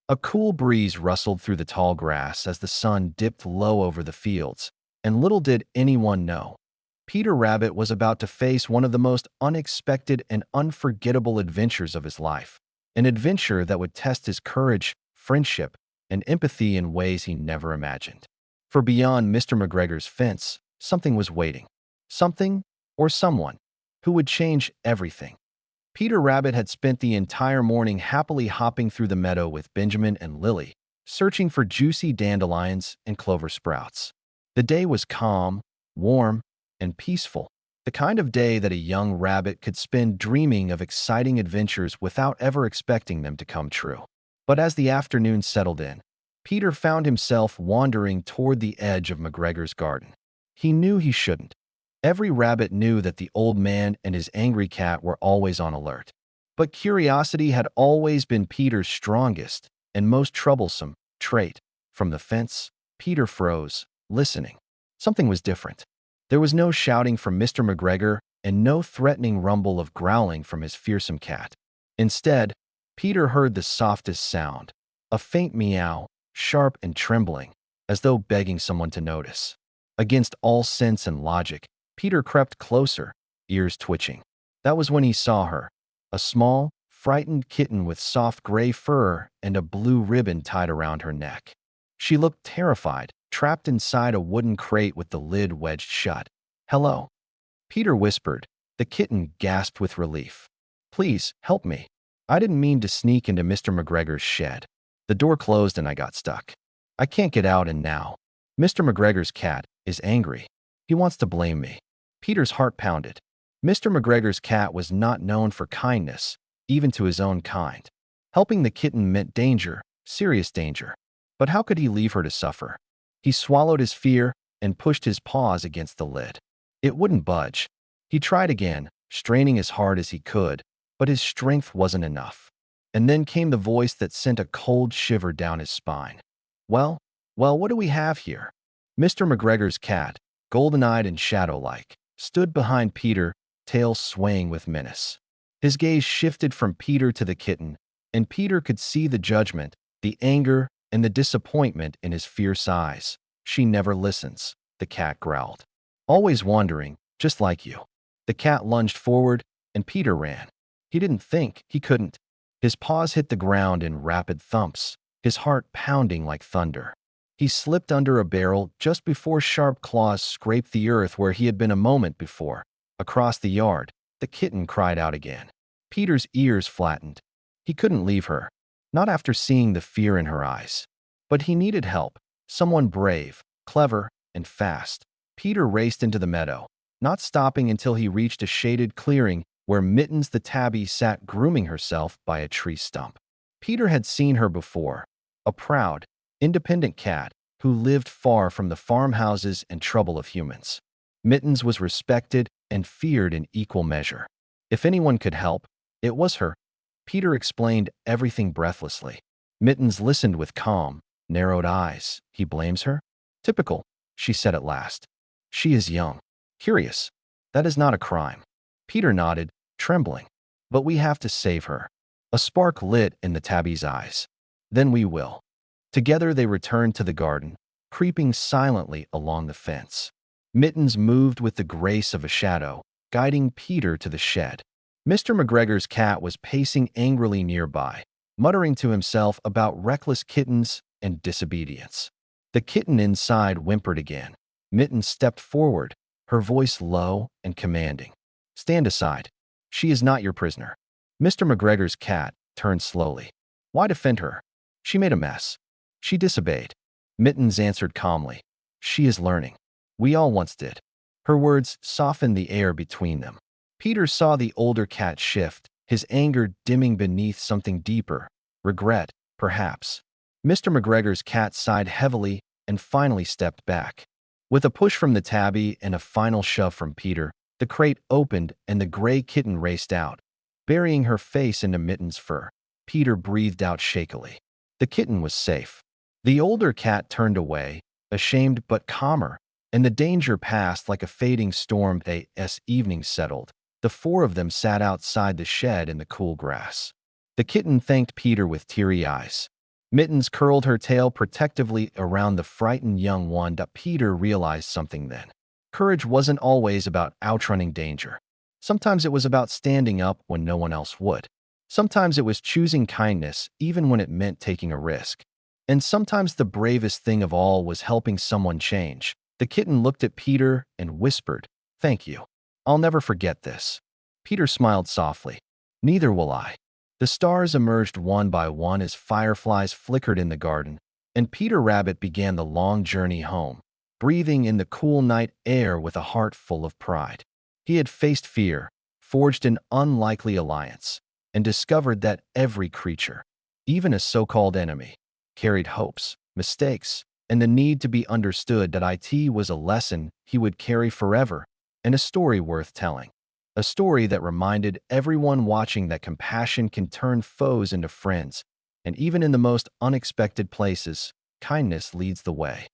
A cool breeze rustled through the tall grass as the sun dipped low over the fields, and little did anyone know, Peter Rabbit was about to face one of the most unexpected and unforgettable adventures of his life. An adventure that would test his courage, friendship, and empathy in ways he never imagined. For beyond Mr. McGregor's fence, something was waiting. Something, or someone, who would change everything. Peter Rabbit had spent the entire morning happily hopping through the meadow with Benjamin and Lily, searching for juicy dandelions and clover sprouts. The day was calm, warm, and peaceful, the kind of day that a young rabbit could spend dreaming of exciting adventures without ever expecting them to come true. But as the afternoon settled in, Peter found himself wandering toward the edge of McGregor's garden. He knew he shouldn't. Every rabbit knew that the old man and his angry cat were always on alert. But curiosity had always been Peter's strongest and most troublesome trait. From the fence, Peter froze, listening. Something was different. There was no shouting from Mr. McGregor and no threatening rumble of growling from his fearsome cat. Instead, Peter heard the softest sound, a faint meow, sharp and trembling, as though begging someone to notice. Against all sense and logic, Peter crept closer, ears twitching. That was when he saw her, a small, frightened kitten with soft gray fur and a blue ribbon tied around her neck. She looked terrified, trapped inside a wooden crate with the lid wedged shut. "Hello," Peter whispered. The kitten gasped with relief. "Please, help me. I didn't mean to sneak into Mr. McGregor's shed. The door closed and I got stuck. I can't get out and now Mr. McGregor's cat is angry. He wants to blame me." Peter's heart pounded. Mr. McGregor's cat was not known for kindness, even to his own kind. Helping the kitten meant danger, serious danger. But how could he leave her to suffer? He swallowed his fear and pushed his paws against the lid. It wouldn't budge. He tried again, straining as hard as he could, but his strength wasn't enough. And then came the voice that sent a cold shiver down his spine. Well, what do we have here?" Mr. McGregor's cat, golden-eyed and shadow-like, stood behind Peter, tail swaying with menace. His gaze shifted from Peter to the kitten, and Peter could see the judgment, the anger, and the disappointment in his fierce eyes. "She never listens," the cat growled. "Always wandering, just like you." The cat lunged forward, and Peter ran. He didn't think, he couldn't. His paws hit the ground in rapid thumps, his heart pounding like thunder. He slipped under a barrel just before sharp claws scraped the earth where he had been a moment before. Across the yard, the kitten cried out again. Peter's ears flattened. He couldn't leave her, not after seeing the fear in her eyes. But he needed help, someone brave, clever, and fast. Peter raced into the meadow, not stopping until he reached a shaded clearing where Mittens the tabby sat grooming herself by a tree stump. Peter had seen her before, a proud, independent cat who lived far from the farmhouses and trouble of humans. Mittens was respected and feared in equal measure. If anyone could help, it was her. Peter explained everything breathlessly. Mittens listened with calm, narrowed eyes. "He blames her?" "Typical," she said at last. "She is young, curious. That is not a crime." Peter nodded, trembling. "But we have to save her." A spark lit in the tabby's eyes. "Then we will." Together they returned to the garden, creeping silently along the fence. Mittens moved with the grace of a shadow, guiding Peter to the shed. Mr. McGregor's cat was pacing angrily nearby, muttering to himself about reckless kittens and disobedience. The kitten inside whimpered again. Mittens stepped forward, her voice low and commanding. "Stand aside. She is not your prisoner." Mr. McGregor's cat turned slowly. "Why defend her? She made a mess. She disobeyed." Mittens answered calmly. "She is learning. We all once did." Her words softened the air between them. Peter saw the older cat shift, his anger dimming beneath something deeper, regret, perhaps. Mr. McGregor's cat sighed heavily and finally stepped back. With a push from the tabby and a final shove from Peter, the crate opened and the gray kitten raced out, burying her face into Mittens' fur. Peter breathed out shakily. The kitten was safe. The older cat turned away, ashamed but calmer, and the danger passed like a fading storm. As evening settled, the four of them sat outside the shed in the cool grass. The kitten thanked Peter with teary eyes. Mittens curled her tail protectively around the frightened young one. Peter realized something then. Courage wasn't always about outrunning danger. Sometimes it was about standing up when no one else would. Sometimes it was choosing kindness even when it meant taking a risk. And sometimes the bravest thing of all was helping someone change. The kitten looked at Peter and whispered, "Thank you. I'll never forget this." Peter smiled softly. "Neither will I." The stars emerged one by one as fireflies flickered in the garden, and Peter Rabbit began the long journey home, breathing in the cool night air with a heart full of pride. He had faced fear, forged an unlikely alliance, and discovered that every creature, even a so-called enemy, carried hopes, mistakes, and the need to be understood. That it was a lesson he would carry forever, and a story worth telling. A story that reminded everyone watching that compassion can turn foes into friends, and even in the most unexpected places, kindness leads the way.